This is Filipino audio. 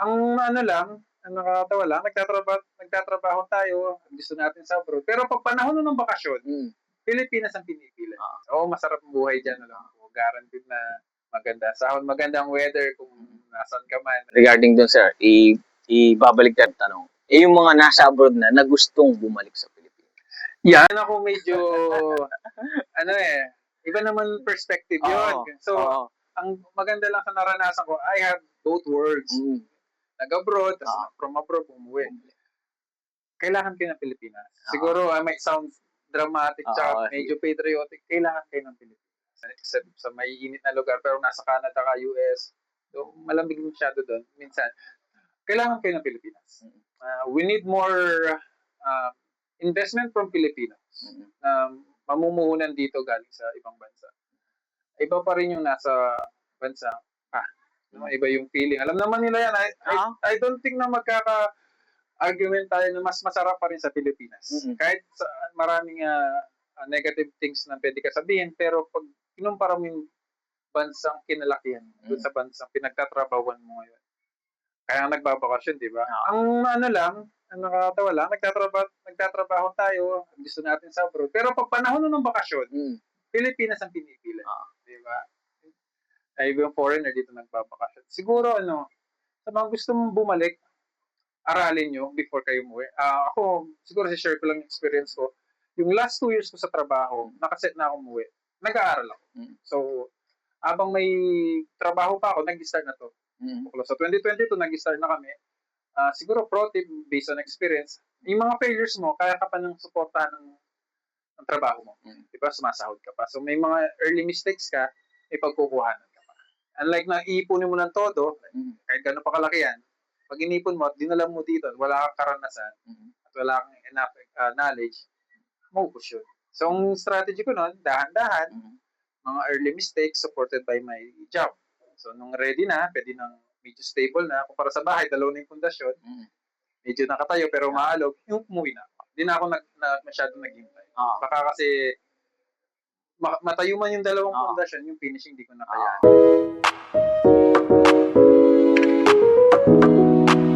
Ang ano lang, ang nakakatawa lang, nagtatrabaho tayo, gusto natin sa abroad, pero 'pag panahon na ng bakasyon, Hmm. Pilipinas ang pinipili. Oo. Oo, masarap ang buhay diyan, alam ko, guaranteed na maganda sahod, magandang weather kung nasaan ka man. Regarding dun sir, ibabalik tayo ang tanong. Yung mga nasa abroad na gustong bumalik sa Pilipinas. Yan ako medyo ano, iba naman perspective yun. Oo, So, oo. ang maganda lang sa naranasan ko, I have both worlds. Mm. Nag-abroad, tas Oo. from abroad, umuwi. Kailangan kayo ng Pilipinas. Oo. Siguro, may sound dramatic, Oo, medyo patriotic, kailangan kayo ng Pilipinas. Sa may init na lugar, pero nasa Canada ka, US, so malamig masyado doon. Minsan, kailangan kayo ng Pilipinas. We need more investment from Filipinos. Mamumuhunan dito galing sa ibang bansa. Iba pa rin yung nasa bansa. Iba yung feeling. Alam naman nila yan. I don't think na magkaka-argument tayo na mas masarap pa rin sa Pilipinas. Kahit sa maraming negative things na pwede ka sabihin, pero pag kinumpara mo yung bansang kinalakihan doon sa bansang pinagtatrabahuan mo ngayon. Kaya nagbabakasyon, di ba? Ang ano lang, ang nakakatawa lang, nagtatrabaho tayo, gusto natin sa abroad. Pero pag panahon ng bakasyon, Pilipinas ang pinipili. Di ba? Ay, yung foreigner dito nagbabakasyon. Siguro, sa mga gusto mong bumalik, aralin nyo before kayo umuwi. Ako, siguro share ko lang yung experience ko. Yung last 2 years ko sa trabaho, nakaset na ako umuwi. Nag-aaral ako. So, habang may trabaho pa ako, nag-start na to. So, 2022, nag-start na kami. Siguro pro tip based on experience, yung mga failures mo, kaya ka pa ng suportahan ng trabaho mo. Diba? Sumasahod ka pa. So, may mga early mistakes ka, may pagkukuhanan ka pa. Unlike na iipunin mo ng todo, kahit gano'n pa kalaki yan, pag inipon mo at dinala mo dito, wala kang karanasan, at wala kang enough knowledge, maubos yun. So, ang strategy ko noon, dahan-dahan, mga early mistakes supported by my job. So, nung ready na, pwede nang medyo stable na, kung para sa bahay, dalawa na yung pundasyon, medyo nakatayo pero maalog, yung umuwi na ako. Hindi na ako masyadong naghintay. Baka kasi matayo man yung dalawang pundasyon, yung finishing di ko na kaya.